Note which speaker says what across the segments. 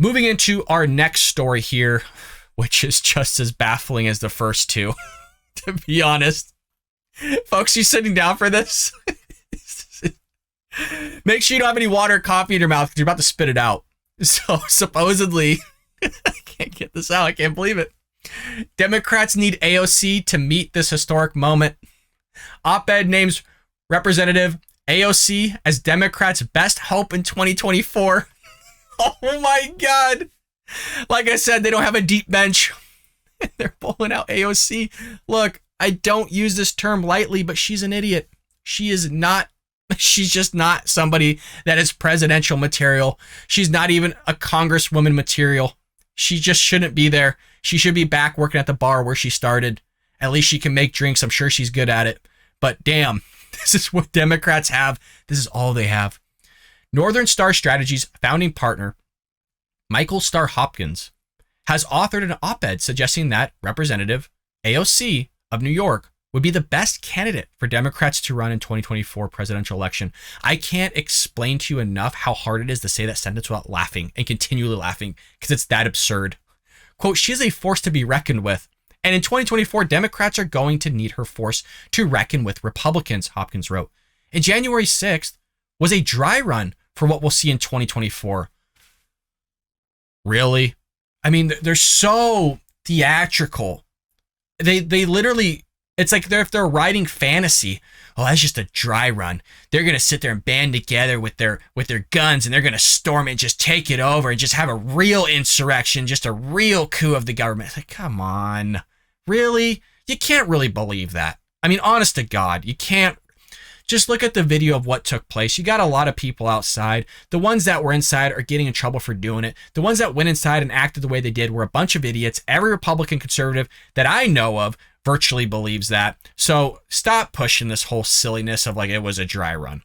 Speaker 1: Moving into our next story here, which is just as baffling as the first two, to be honest. Folks, you sitting down for this? Make sure you don't have any water or coffee in your mouth because you're about to spit it out. So supposedly, I can't get this out. I can't believe it. Democrats need AOC to meet this historic moment. Op-ed names Representative AOC as Democrats' best hope in 2024. Oh my God. Like I said, they don't have a deep bench. They're pulling out AOC. Look, I don't use this term lightly, but she's an idiot. She's just not somebody that is presidential material. She's not even a congresswoman material. She just shouldn't be there. She should be back working at the bar where she started. At least she can make drinks. I'm sure she's good at it. But damn, this is what Democrats have. This is all they have. Northern Star Strategies founding partner, Michael Starr Hopkins, has authored an op-ed suggesting that Representative AOC of New York would be the best candidate for Democrats to run in 2024 presidential election. I can't explain to you enough how hard it is to say that sentence without laughing and continually laughing because it's that absurd. Quote, she is a force to be reckoned with. And in 2024, Democrats are going to need her force to reckon with Republicans, Hopkins wrote. And January 6th was a dry run for what we'll see in 2024. Really? I mean, they're so theatrical. They literally, it's like if they're writing fantasy. Oh, that's just a dry run. They're going to sit there and band together with their guns and they're going to storm it and just take it over and just have a real insurrection, just a real coup of the government. It's like, come on. Really? You can't really believe that. I mean, honest to God, you can't. Just look at the video of what took place. You got a lot of people outside. The ones that were inside are getting in trouble for doing it. The ones that went inside and acted the way they did were a bunch of idiots. Every Republican conservative that I know of virtually believes that. So stop pushing this whole silliness of like it was a dry run.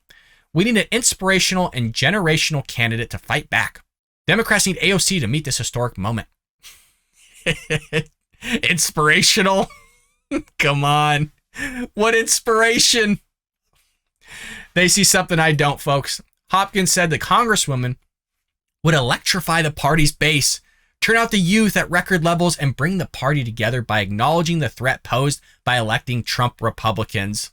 Speaker 1: We need an inspirational and generational candidate to fight back. Democrats need AOC to meet this historic moment. Inspirational? Come on. What inspiration? They see something I don't, folks. Hopkins said the Congresswoman would electrify the party's base, turn out the youth at record levels, and bring the party together by acknowledging the threat posed by electing Trump Republicans.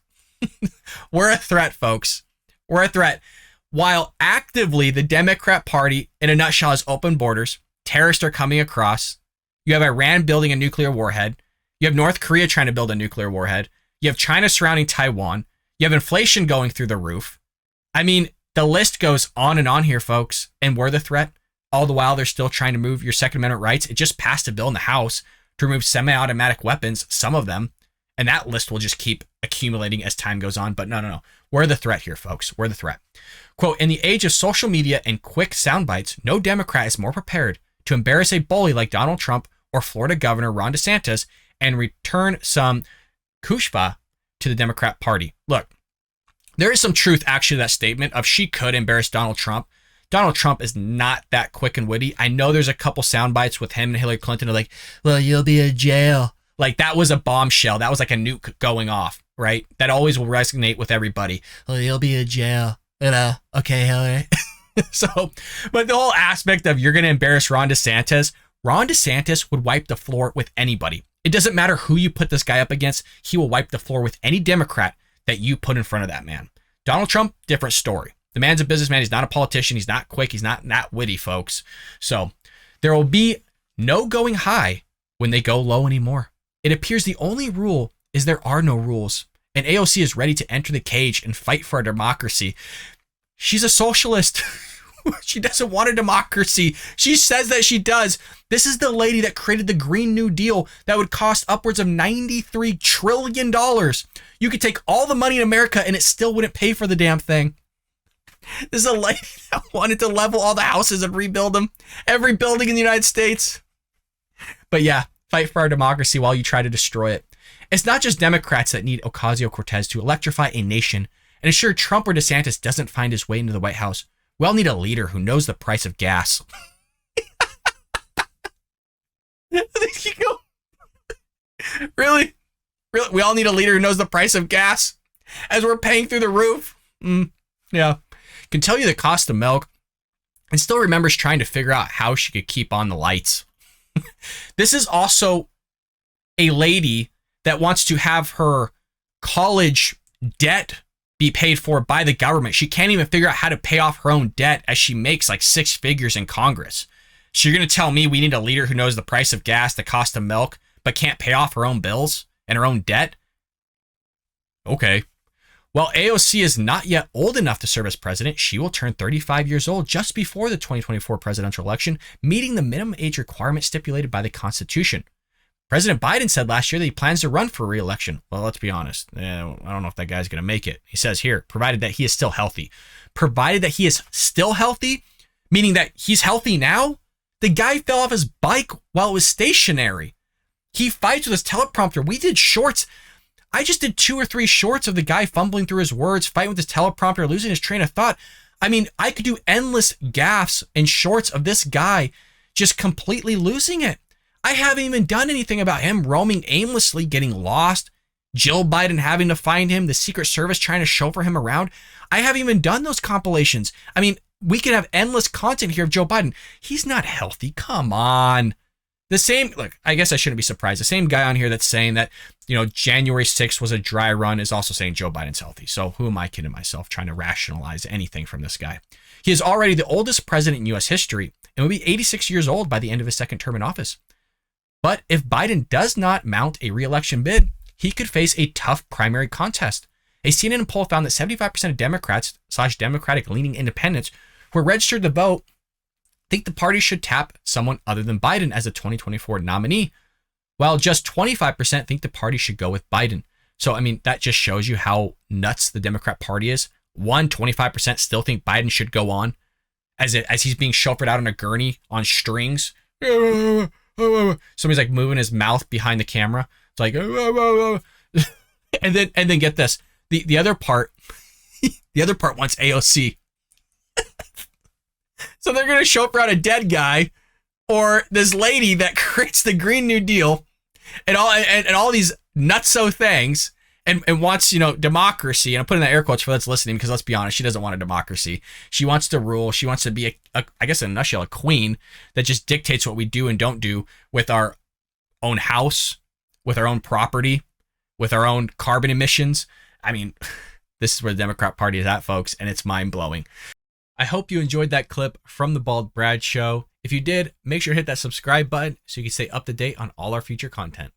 Speaker 1: We're a threat, folks. We're a threat. While actively the Democrat Party, in a nutshell, has open borders, terrorists are coming across. You have Iran building a nuclear warhead. You have North Korea trying to build a nuclear warhead. You have China surrounding Taiwan. You have inflation going through the roof. I mean, the list goes on and on here, folks. And we're the threat. All the while, they're still trying to move your Second Amendment rights. It just passed a bill in the House to remove semi-automatic weapons, some of them. And that list will just keep accumulating as time goes on. But no. We're the threat here, folks. We're the threat. Quote, in the age of social media and quick sound bites, no Democrat is more prepared to embarrass a bully like Donald Trump or Florida Governor Ron DeSantis and return some kushba to the Democrat Party. Look, there is some truth actually to that statement of she could embarrass Donald Trump. Donald Trump is not that quick and witty. I know there's a couple sound bites with him and Hillary Clinton are like, well, you'll be in jail. Like that was a bombshell. That was like a nuke going off, right? That always will resonate with everybody. Well, you'll be in jail. You know, okay, Hillary. So, but the whole aspect of you're going to embarrass Ron DeSantis would wipe the floor with anybody. It doesn't matter who you put this guy up against. He will wipe the floor with any Democrat that you put in front of that man. Donald Trump, different story. The man's a businessman. He's not a politician. He's not quick. He's not that witty, folks. So there will be no going high when they go low anymore. It appears the only rule is there are no rules. And AOC is ready to enter the cage and fight for our democracy. She's a socialist. She doesn't want a democracy. She says that she does. This is the lady that created the Green New Deal that would cost upwards of $93 trillion. You could take all the money in America and it still wouldn't pay for the damn thing. This is a lady that wanted to level all the houses and rebuild them. Every building in the United States. But yeah, fight for our democracy while you try to destroy it. It's not just Democrats that need Ocasio-Cortez to electrify a nation and ensure Trump or DeSantis doesn't find his way into the White House. We all need a leader who knows the price of gas. Really? We all need a leader who knows the price of gas as we're paying through the roof. Yeah. Can tell you the cost of milk and still remembers trying to figure out how she could keep on the lights. This is also a lady that wants to have her college debt be paid for by the government. She can't even figure out how to pay off her own debt as she makes like 6 figures in Congress. So you're going to tell me we need a leader who knows the price of gas, the cost of milk, but can't pay off her own bills and her own debt? Okay. While AOC is not yet old enough to serve as president, she will turn 35 years old just before the 2024 presidential election, meeting the minimum age requirement stipulated by the Constitution. President Biden said last year that he plans to run for re-election. Well, let's be honest. I don't know if that guy's going to make it. He says here, provided that he is still healthy. Provided that he is still healthy, meaning that he's healthy now? The guy fell off his bike while it was stationary. He fights with his teleprompter. We did shorts. I just did 2 or 3 shorts of the guy fumbling through his words, fighting with his teleprompter, losing his train of thought. I mean, I could do endless gaffes and shorts of this guy just completely losing it. I haven't even done anything about him roaming aimlessly, getting lost, Jill Biden having to find him, the Secret Service trying to chauffeur him around. I haven't even done those compilations. I mean, we could have endless content here of Joe Biden. He's not healthy. Come on. The same, look, I guess I shouldn't be surprised. The same guy on here that's saying that, January 6th was a dry run is also saying Joe Biden's healthy. So who am I kidding myself trying to rationalize anything from this guy? He is already the oldest president in U.S. history and will be 86 years old by the end of his second term in office. But if Biden does not mount a re-election bid, he could face a tough primary contest. A CNN poll found that 75% of Democratic-leaning independents who are registered to vote think the party should tap someone other than Biden as a 2024 nominee, while just 25% think the party should go with Biden. So, I mean, that just shows you how nuts the Democrat Party is. 25% still think Biden should go on as he's being chauffeured out on a gurney on strings. Somebody's like moving his mouth behind the camera. It's like, and then get this. The other part, wants AOC. So they're going to chauffeur out a dead guy or this lady that creates the Green New Deal and all these nutso things and wants, democracy. And I'm putting that air quotes for that's listening because let's be honest, she doesn't want a democracy. She wants to rule. She wants to be, I guess in a nutshell, a queen that just dictates what we do and don't do with our own house, with our own property, with our own carbon emissions. I mean, this is where the Democrat Party is at, folks, and it's mind-blowing. I hope you enjoyed that clip from the Bald Brad Show. If you did, make sure to hit that subscribe button so you can stay up to date on all our future content.